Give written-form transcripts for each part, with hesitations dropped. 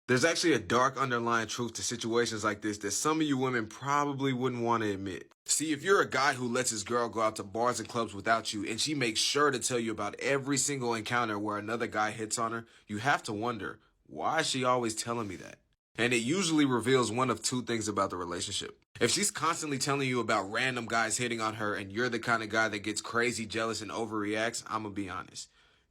There's actually a dark underlying truth to situations like this that some of you women probably wouldn't want to admit. See, if you're a guy who lets his girl go out to bars and clubs without you, and she makes sure to tell you about every single encounter where another guy hits on her, you have to wonder, why is she always telling me that? And it usually reveals one of two things about the relationship. If she's constantly telling you about random guys hitting on her and you're the kind of guy that gets crazy jealous and overreacts, I'm gonna be honest.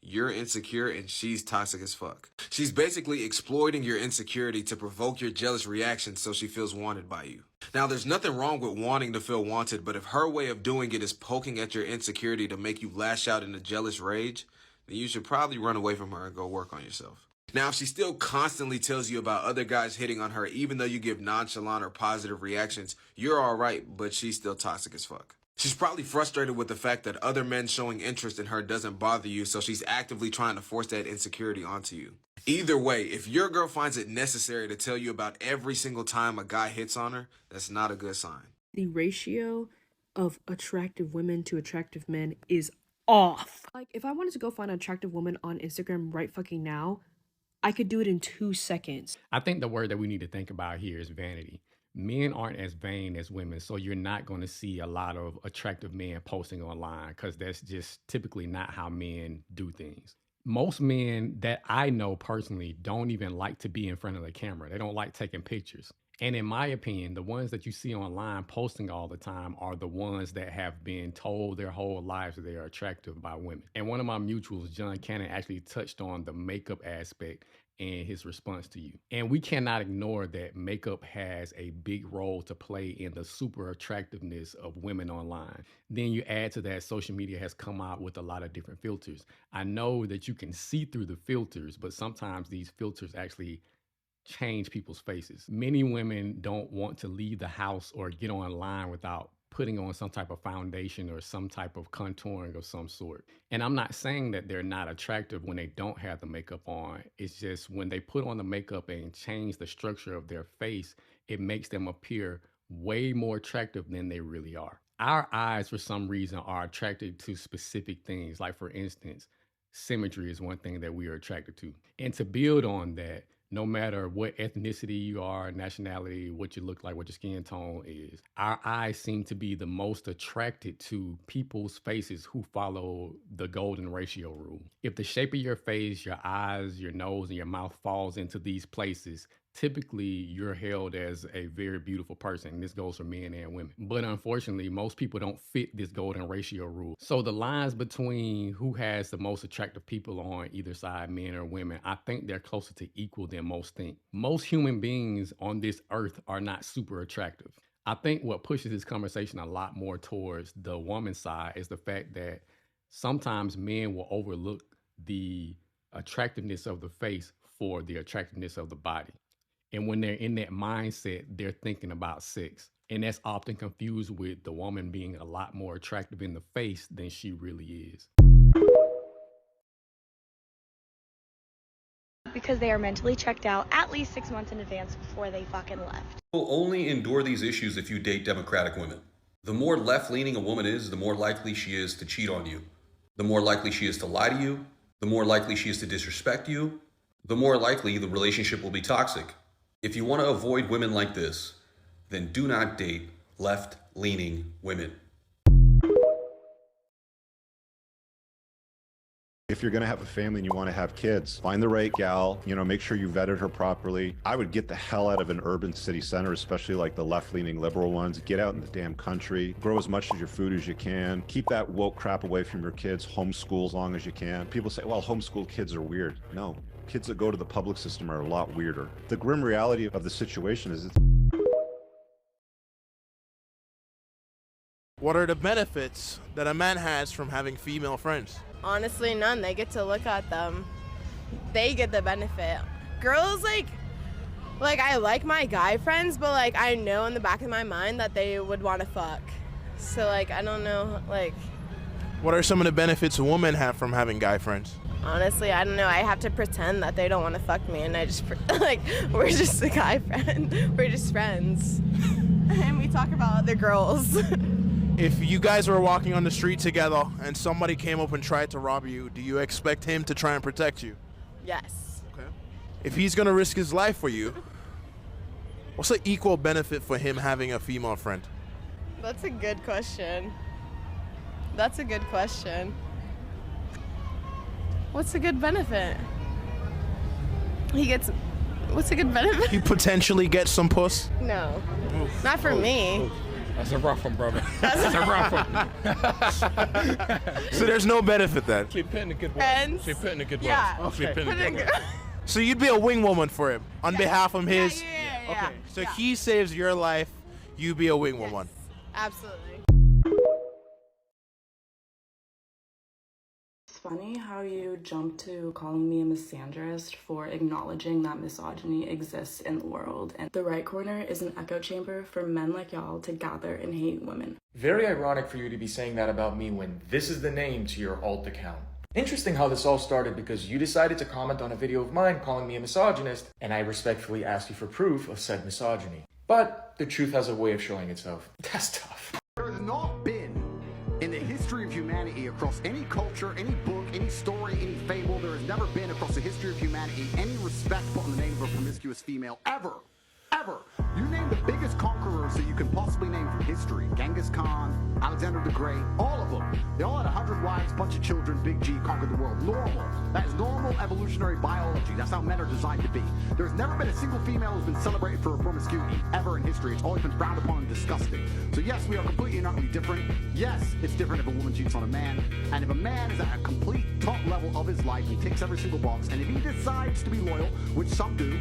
You're insecure and she's toxic as fuck. She's basically exploiting your insecurity to provoke your jealous reactions so she feels wanted by you. Now, there's nothing wrong with wanting to feel wanted, but if her way of doing it is poking at your insecurity to make you lash out in a jealous rage, then you should probably run away from her and go work on yourself. Now, if she still constantly tells you about other guys hitting on her, even though you give nonchalant or positive reactions, you're alright, but she's still toxic as fuck. She's probably frustrated with the fact that other men showing interest in her doesn't bother you, so she's actively trying to force that insecurity onto you. Either way, if your girl finds it necessary to tell you about every single time a guy hits on her, that's not a good sign. The ratio of attractive women to attractive men is off. Like, if I wanted to go find an attractive woman on Instagram right fucking now, I could do it in 2 seconds. I think the word that we need to think about here is vanity. Men aren't as vain as women, so you're not going to see a lot of attractive men posting online because that's just typically not how men do things. Most men that I know personally don't even like to be in front of the camera. They don't like taking pictures. And in my opinion, the ones that you see online posting all the time are the ones that have been told their whole lives that they are attractive by women. And one of my mutuals, John Cannon, actually touched on the makeup aspect and his response to you. And we cannot ignore that makeup has a big role to play in the super attractiveness of women online. Then you add to that, social media has come out with a lot of different filters. I know that you can see through the filters, but sometimes these filters actually change people's faces. Many women don't want to leave the house or get online without putting on some type of foundation or some type of contouring of some sort. And I'm not saying that they're not attractive when they don't have the makeup on. It's just when they put on the makeup and change the structure of their face, it makes them appear way more attractive than they really are. Our eyes, for some reason, are attracted to specific things. Like, for instance, symmetry is one thing that we are attracted to. And to build on that, no matter what ethnicity you are, nationality, what you look like, what your skin tone is, our eyes seem to be the most attracted to people's faces who follow the golden ratio rule. If the shape of your face, your eyes, your nose, and your mouth falls into these places, typically you're held as a very beautiful person. This goes for men and women. But unfortunately, most people don't fit this golden ratio rule. So the lines between who has the most attractive people on either side, men or women, I think they're closer to equal than most think. Most human beings on this earth are not super attractive. I think what pushes this conversation a lot more towards the woman's side is the fact that sometimes men will overlook the attractiveness of the face for the attractiveness of the body. And when they're in that mindset, they're thinking about sex. And that's often confused with the woman being a lot more attractive in the face than she really is. Because they are mentally checked out at least 6 months in advance before they fucking left. Will only endure these issues if you date Democratic women. The more left-leaning a woman is, the more likely she is to cheat on you. The more likely she is to lie to you. The more likely she is to disrespect you. The more likely the relationship will be toxic. If you want to avoid women like this, then do not date left-leaning women. If you're going to have a family and you want to have kids, find the right gal, make sure you vetted her properly. I would get the hell out of an urban city center, especially like the left-leaning liberal ones. Get out in the damn country, grow as much of your food as you can, keep that woke crap away from your kids, homeschool as long as you can. People say, well, homeschool kids are weird. No, kids that go to the public system are a lot weirder. The grim reality of the situation is What are the benefits that a man has from having female friends? Honestly, none. They get to look at them. They get the benefit. Girls, like I like my guy friends, but I know in the back of my mind that they would want to fuck. So I don't know, What are some of the benefits women have from having guy friends? Honestly, I don't know. I have to pretend that they don't want to fuck me, and I just we're just a guy friend. We're just friends, and we talk about other girls. If you guys were walking on the street together and somebody came up and tried to rob you, do you expect him to try and protect you? Yes. Okay. if he's gonna risk his life for you, what's the equal benefit for him having a female friend? That's a good question. That's a good question. What's a good benefit? What's a good benefit? He potentially gets some puss? No, not for me. That's a rough one, brother. That's a rough one. So there's no benefit then? She put in a good word. And She put in a good word. yeah. She put in a good word. So you'd be a wing woman for him on behalf of his. Yeah. Okay. So he saves your life, you be a wing woman. Absolutely. It's funny how you jump to calling me a misandrist for acknowledging that misogyny exists in the world, and the right corner is an echo chamber for men like y'all to gather and hate women. Very ironic for you to be saying that about me when this is the name to your alt account. Interesting how this all started because you decided to comment on a video of mine calling me a misogynist, and I respectfully asked you for proof of said misogyny. But the truth has a way of showing itself. That's tough. There has not been, in the history of humanity, across any culture, any book, any story, any fable, there has never been across the history of humanity any respect put on the name of a promiscuous female, ever. Ever. You name the biggest conquerors that you can possibly name from history. Genghis Khan, Alexander the Great, all of them. They all had 100 wives, bunch of children, Big G, conquered the world. Normal. That is normal evolutionary biology. That's how men are designed to be. There's never been a single female who's been celebrated for her promiscuity ever in history. It's always been frowned upon and disgusting. So yes, we are completely and utterly different. Yes, it's different if a woman cheats on a man. And if a man is at a complete top level of his life, he ticks every single box, and if he decides to be loyal, which some do,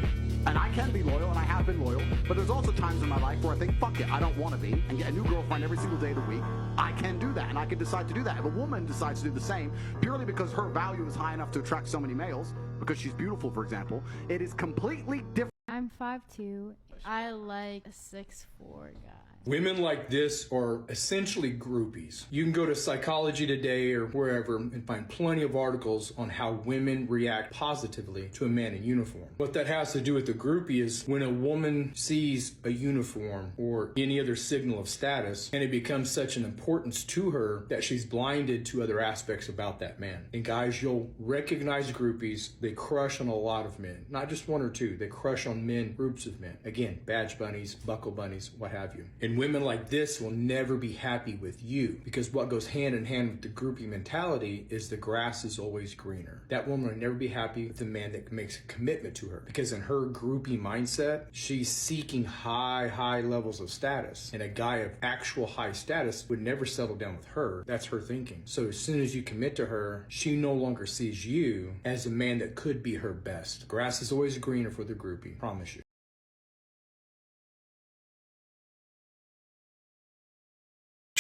and I can be loyal, and I have been loyal, but there's also times in my life where I think, fuck it, I don't want to be, and get a new girlfriend every single day of the week. I can do that, and I can decide to do that. If a woman decides to do the same, purely because her value is high enough to attract so many males, because she's beautiful, for example, it is completely different. I'm 5'2". I like a 6'4" guy. Women like this are essentially groupies. You can go to Psychology Today or wherever and find plenty of articles on how women react positively to a man in uniform. What that has to do with the groupie is when a woman sees a uniform or any other signal of status, and it becomes such an importance to her that she's blinded to other aspects about that man. And guys, you'll recognize groupies. They crush on a lot of men, not just one or two. They crush on men, groups of men. Again, badge bunnies, buckle bunnies, what have you. And women like this will never be happy with you, because what goes hand in hand with the groupie mentality is the grass is always greener. That woman will never be happy with the man that makes a commitment to her, because in her groupie mindset, she's seeking high levels of status, and a guy of actual high status would never settle down with her. That's her thinking. So as soon as you commit to her, she no longer sees you as a man that could be her best. Grass is always greener for the groupie, promise you.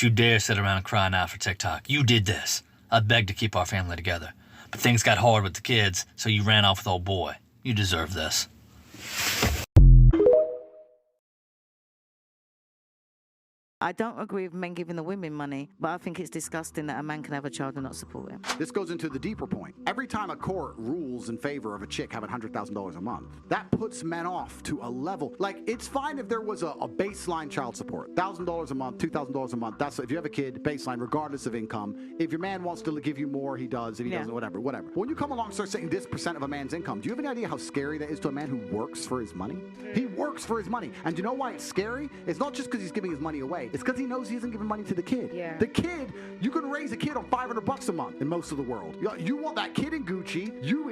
You dare sit around and cry now for TikTok. You did this. I begged to keep our family together. But things got hard with the kids, so you ran off with old boy. You deserve this. I don't agree with men giving the women money, but I think it's disgusting that a man can have a child and not support him. This goes into the deeper point. Every time a court rules in favor of a chick having $100,000 a month, that puts men off to a level. Like, it's fine if there was a baseline child support. $1,000 a month, $2,000 a month. That's if you have a kid, baseline, regardless of income. If your man wants to give you more, he does. If he doesn't, whatever. But when you come along and start saying this percent of a man's income, do you have any idea how scary that is to a man who works for his money? He works for his money. And do you know why it's scary? It's not just because he's giving his money away. It's because he knows he isn't giving money to the kid. Yeah. The kid, you can raise a kid on $500 a month in most of the world. You want that kid in Gucci, you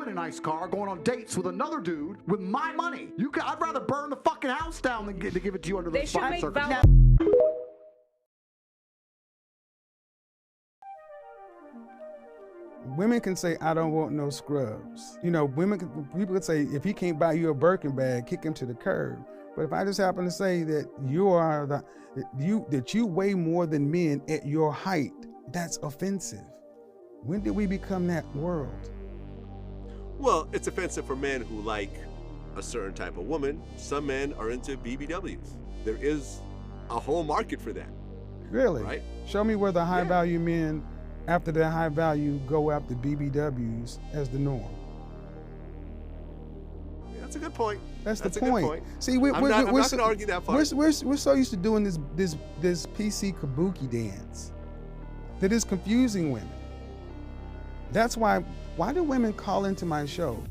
in a nice car, going on dates with another dude with my money. I'd rather burn the fucking house down than to give it to you under those circumstances. Women can say, I don't want no scrubs. You know, people could say, if he can't buy you a Birkin bag, kick him to the curb. But if I just happen to say that you weigh more than men at your height, that's offensive. When did we become that world? Well, it's offensive for men who like a certain type of woman. Some men are into BBWs. There is a whole market for that. Really? Right? Show me where the high value men, after their high value, go after BBWs as the norm. That's a good point. That's the point. Good point. See, we're not going to argue that part. We're so used to doing this PC kabuki dance that is confusing women. That's why do women call into my show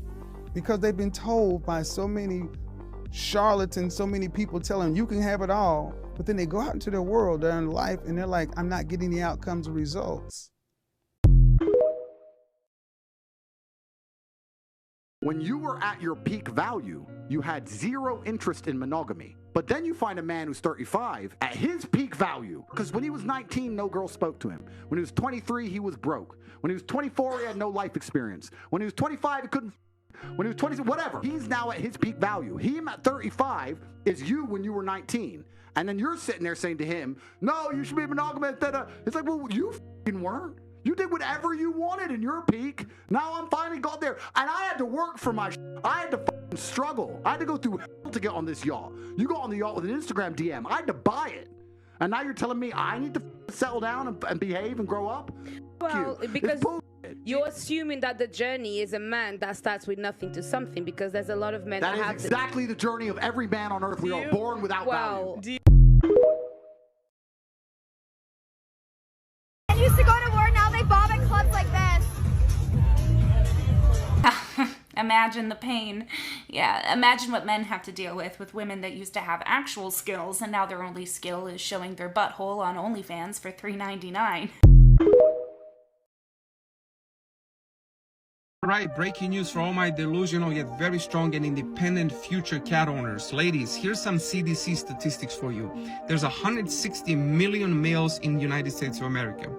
because they've been told by so many charlatans, so many people telling them you can have it all, but then they go out into their world, they're in life, and they're like, I'm not getting the outcomes or results. When you were at your peak value, you had zero interest in monogamy. But then you find a man who's 35 at his peak value. Because when he was 19, no girl spoke to him. When he was 23, he was broke. When he was 24, he had no life experience. When he was 25, he couldn't. When he was 20, whatever. He's now at his peak value. Him at 35 is you when you were 19. And then you're sitting there saying to him, no, you should be monogamous. It's like, well, you f***ing weren't. You did whatever you wanted in your peak. Now I'm finally got there. And I had to work for my I had to f***ing struggle. I had to go through hell to get on this yacht. You go on the yacht with an Instagram DM. I had to buy it. And now you're telling me I need to settle down and behave and grow up? Well, because you're assuming that the journey is a man that starts with nothing to something, because there's a lot of men that have is exactly the journey of every man on earth. We are born without value. I used to go to war, now they bomb at clubs like this. Imagine the pain. Yeah, imagine what men have to deal with women that used to have actual skills, and now their only skill is showing their butthole on OnlyFans for $3.99. Alright, breaking news for all my delusional yet very strong and independent future cat owners. Ladies, here's some CDC statistics for you. There's 160 million males in the United States of America.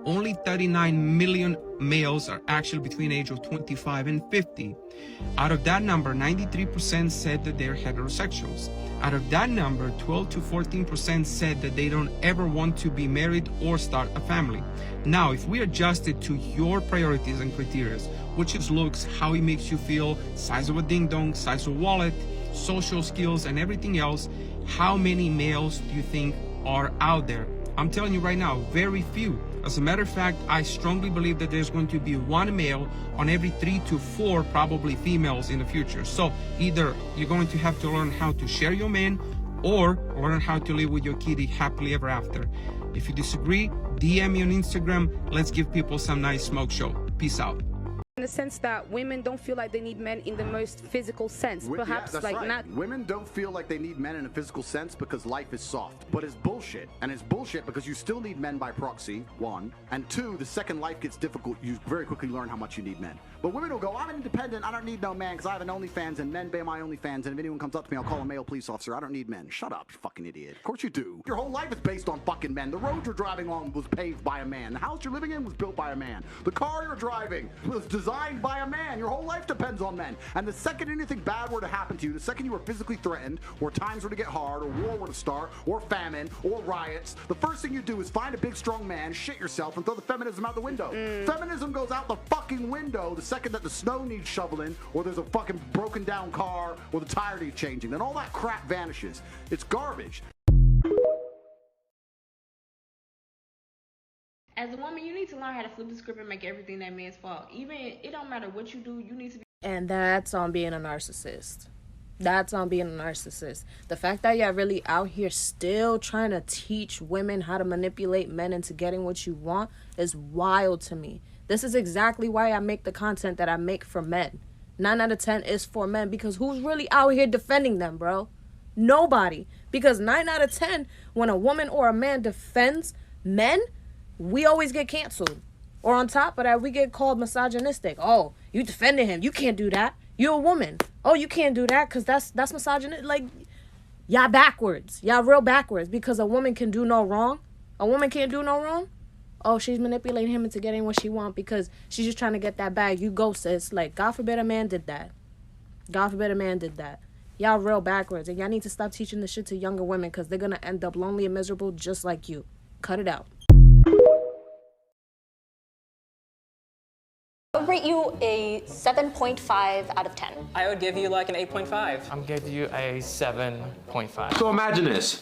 Only 39 million males are actually between the age of 25 and 50. Out of that number, 93% said that they're heterosexuals. Out of that number, 12 to 14% said that they don't ever want to be married or start a family. Now, if we adjust it to your priorities and criteria, which is looks, how it makes you feel, size of a ding-dong, size of wallet, social skills, and everything else, how many males do you think are out there? I'm telling you right now, very few. As a matter of fact, I strongly believe that there's going to be one male on every 3 to 4 probably females in the future. So either you're going to have to learn how to share your man or learn how to live with your kitty happily ever after. If you disagree, DM me on Instagram. Let's give people some nice smoke show. Peace out. In the sense that women don't feel like they need men in the most physical sense. Perhaps that's like right. not. Women don't feel like they need men in a physical sense because life is soft. But it's bullshit. And it's bullshit because you still need men by proxy, one. And two, the second life gets difficult, you very quickly learn how much you need men. But women will go, I'm independent, I don't need no man because I have an OnlyFans and men pay my OnlyFans, and if anyone comes up to me, I'll call a male police officer. I don't need men. Shut up, you fucking idiot. Of course you do. Your whole life is based on fucking men. The road you're driving on was paved by a man. The house you're living in was built by a man. The car you're driving was designed by a man. Your whole life depends on men. And the second anything bad were to happen to you, the second you were physically threatened, or times were to get hard, or war were to start, or famine, or riots, the first thing you do is find a big strong man, shit yourself, and throw the feminism out the window. Feminism goes out the fucking window the second that the snow needs shoveling, or there's a fucking broken down car, or the tire needs changing. Then all that crap vanishes. It's garbage. As a woman, you need to learn how to flip the script and make everything that man's fault. Even, it don't matter what you do, you need to be. And that's on being a narcissist. That's on being a narcissist. The fact that y'all really out here still trying to teach women how to manipulate men into getting what you want is wild to me. This is exactly why I make the content that I make for men. 9 out of 10 is for men, because who's really out here defending them, bro? Nobody. Because 9 out of 10, when a woman or a man defends men, we always get canceled. Or on top of that, we get called misogynistic. Oh, you defended him. You can't do that. You're a woman. Oh, you can't do that because that's misogynistic. Like, y'all backwards. Y'all real backwards, because a woman can do no wrong. A woman can't do no wrong. Oh, she's manipulating him into getting what she wants because she's just trying to get that bag. You go, sis. Like, God forbid a man did that. God forbid a man did that. Y'all real backwards. And y'all need to stop teaching this shit to younger women because they're going to end up lonely and miserable just like you. Cut it out. I would rate you a 7.5 out of 10. I would give you like an 8.5. I'm giving you a 7.5. So imagine this.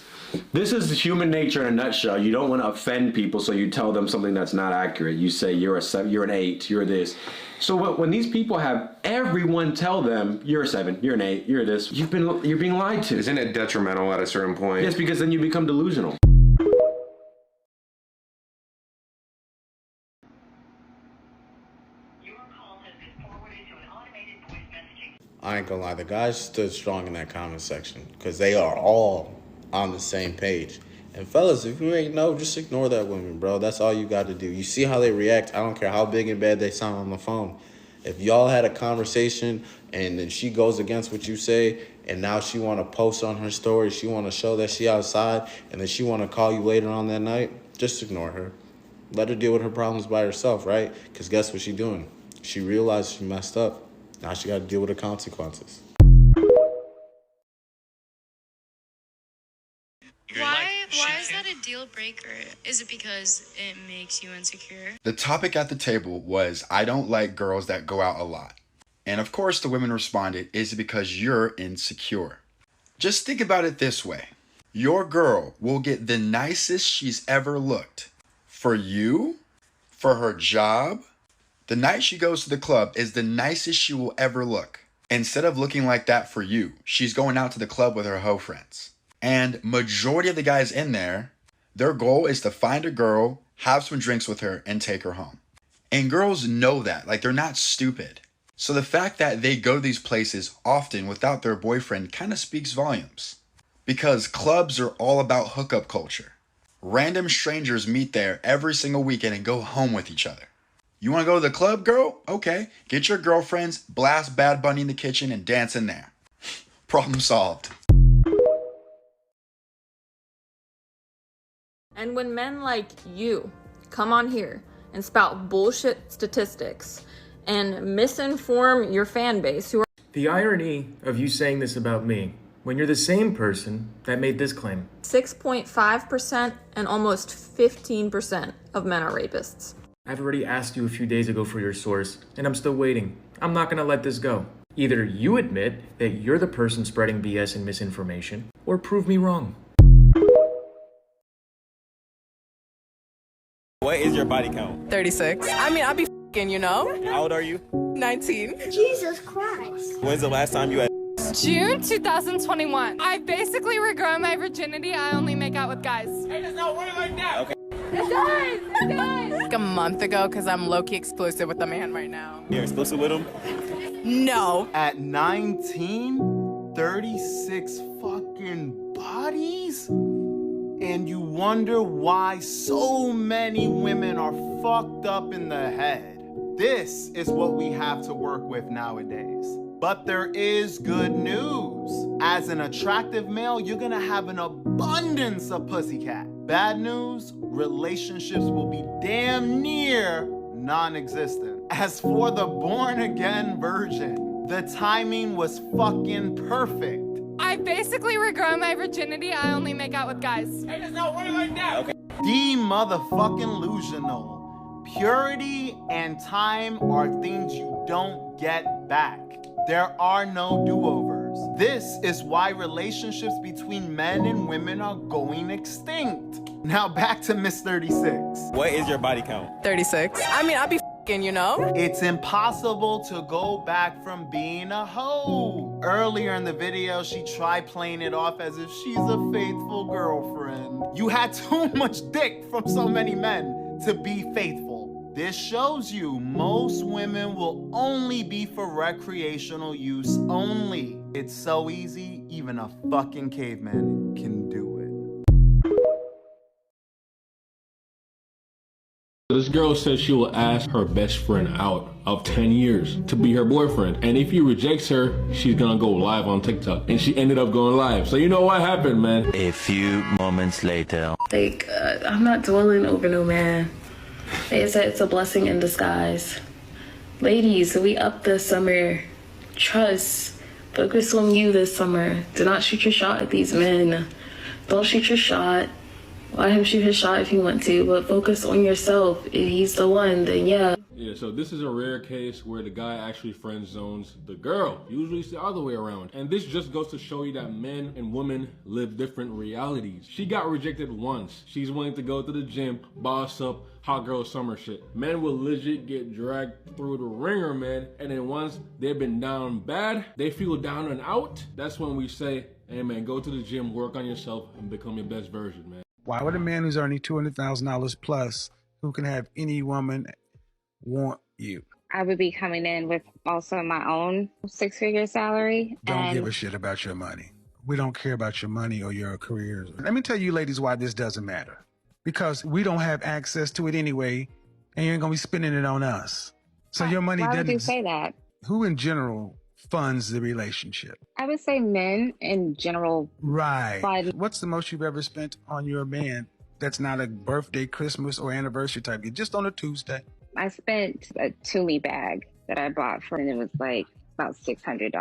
This is human nature in a nutshell. You don't want to offend people, so you tell them something that's not accurate. You say you're a 7, you're an 8, you're this. So when these people have everyone tell them you're a 7, you're an 8, you're this, you're being lied to. Isn't it detrimental at a certain point? Yes, because then you become delusional. I ain't gonna lie, the guys stood strong in that comment section because they are all on the same page. And fellas, if you ain't know, just ignore that woman, bro. That's all you got to do. You see how they react. I don't care how big and bad they sound on the phone. If y'all had a conversation and then she goes against what you say, and now she want to post on her story, she want to show that she outside, and then she want to call you later on that night, just ignore her. Let her deal with her problems by herself, right? Because guess what she doing? She realized she messed up. Now she got to deal with the consequences. Why is that a deal breaker? Is it because it makes you insecure? The topic at the table was, I don't like girls that go out a lot. And of course the women responded, is it because you're insecure? Just think about it this way. Your girl will get the nicest she's ever looked. For you, for her job, the night she goes to the club is the nicest she will ever look. Instead of looking like that for you, she's going out to the club with her hoe friends. And majority of the guys in there, their goal is to find a girl, have some drinks with her, and take her home. And girls know that, like they're not stupid. So the fact that they go to these places often without their boyfriend kind of speaks volumes. Because clubs are all about hookup culture. Random strangers meet there every single weekend and go home with each other. You want to go to the club, girl? Okay, get your girlfriends, blast Bad Bunny in the kitchen, and dance in there. Problem solved. And when men like you come on here and spout bullshit statistics and misinform your fan base who are— The irony of you saying this about me, when you're the same person that made this claim. 6.5% and almost 15% of men are rapists. I've already asked you a few days ago for your source, and I'm still waiting. I'm not gonna let this go. Either you admit that you're the person spreading BS and misinformation, or prove me wrong. What is your body count? 36. I mean, I'll be f***ing, you know? How old are you? 19. Jesus Christ. When's the last time you had June 2021. I basically regret my virginity. I only make out with guys. Hey, there's no word like that. Okay. Guys! Like a month ago, because I'm low-key exclusive with a man right now. You're exclusive with him? No. At 19, 36 fucking bodies? And you wonder why so many women are fucked up in the head. This is what we have to work with nowadays. But there is good news. As an attractive male, you're gonna have an abundance of pussycat. Bad news, relationships will be damn near non-existent. As for the born-again virgin, the timing was fucking perfect. I basically regret my virginity. I only make out with guys. Hey, there's no word like that. Okay. De-motherfucking illusional. Purity and time are things you don't get back. There are no do-overs. This is why relationships between men and women are going extinct. Now back to Miss 36. What is your body count? 36. I mean, I'll be f***ing, you know? It's impossible to go back from being a hoe. Earlier in the video, she tried playing it off as if she's a faithful girlfriend. You had too much dick from so many men to be faithful. This shows you most women will only be for recreational use only. It's so easy, even a fucking caveman can do it. This girl says she will ask her best friend out of 10 years to be her boyfriend. And if he rejects her, she's gonna go live on TikTok. And she ended up going live. So you know what happened, man. A few moments later. Like, I'm not dwelling over no man. They said it's a blessing in disguise. Ladies, we up this summer. Trust. Focus on you this summer. Do not shoot your shot at these men. Don't shoot your shot. Let him shoot his shot if he wants to, but focus on yourself. If he's the one, then yeah. Yeah, so this is a rare case where the guy actually friend zones the girl. Usually it's the other way around. And this just goes to show you that men and women live different realities. She got rejected once. She's willing to go to the gym, boss up, hot girl summer shit. Men will legit get dragged through the ringer, man. And then once they've been down bad, they feel down and out. That's when we say, hey man, go to the gym, work on yourself, and become your best version, man. Why would a man who's earning $200,000 plus, who can have any woman, want you? I would be coming in with also my own 6-figure salary. Don't give a shit about your money. We don't care about your money or your careers. Let me tell you ladies why this doesn't matter. Because we don't have access to it anyway, and you ain't gonna be spending it on us. So your money Why doesn't. would you say that? Who in general funds the relationship? I would say men in general. Right. Fund. What's the most you've ever spent on your man that's not a birthday, Christmas, or anniversary type gift? Just on a Tuesday. I spent a Tumi bag that I bought for, and it was like about $600.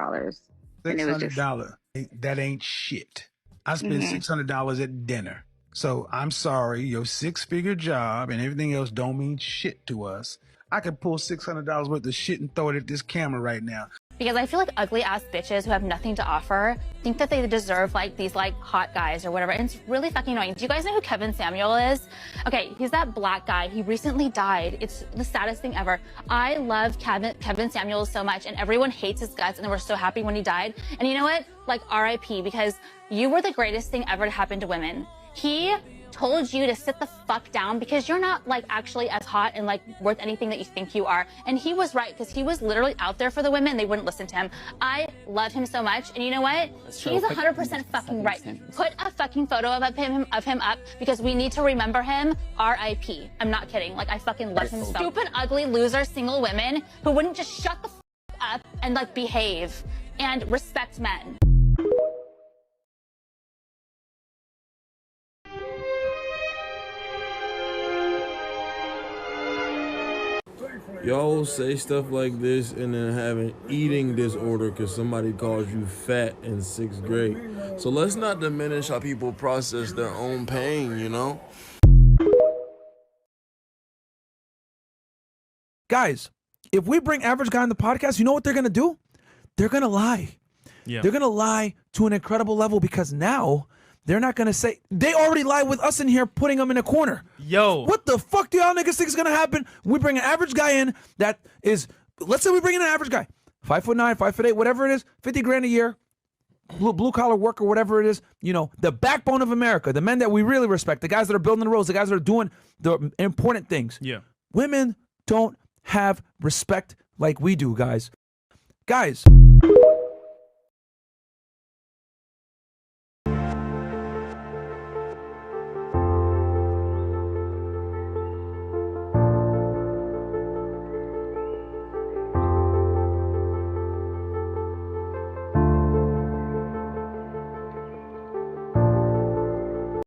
$600. That ain't shit. I spent $600 at dinner. So I'm sorry, your 6-figure job and everything else don't mean shit to us. I could pull $600 worth of shit and throw it at this camera right now. Because I feel like ugly ass bitches who have nothing to offer think that they deserve like these like hot guys or whatever. And it's really fucking annoying. Do you guys know who Kevin Samuel is? Okay, he's that black guy. He recently died. It's the saddest thing ever. I love Kevin Samuel so much, and everyone hates his guts, and they were so happy when he died. And you know what? Like RIP, because you were the greatest thing ever to happen to women. He told you to sit the fuck down because you're not like actually as hot and like worth anything that you think you are. And he was right, because he was literally out there for the women. They wouldn't listen to him. I love him so much. And you know what? He's 100% fucking right. Put a fucking photo of him up because we need to remember him. RIP. I'm not kidding. Like, I fucking love him so. Stupid, ugly, loser, single women who wouldn't just shut the fuck up and like behave and respect men. Y'all say stuff like this and then have an eating disorder because somebody calls you fat in 6th grade. So let's not diminish how people process their own pain, you know? Guys, if we bring Average Guy on the podcast, you know what they're going to do? They're going to lie. Yeah. They're going to lie to an incredible level, because now they're not going to say, they already lied with us in here, putting them in a corner. Yo. What the fuck do y'all niggas think is going to happen? We bring an average guy in that is, let's say we bring in an average guy, 5'9", 5'8", whatever it is, 50 grand a year, blue collar worker, whatever it is, you know, the backbone of America, the men that we really respect, the guys that are building the roads, the guys that are doing the important things. Yeah. Women don't have respect like we do, guys. Guys,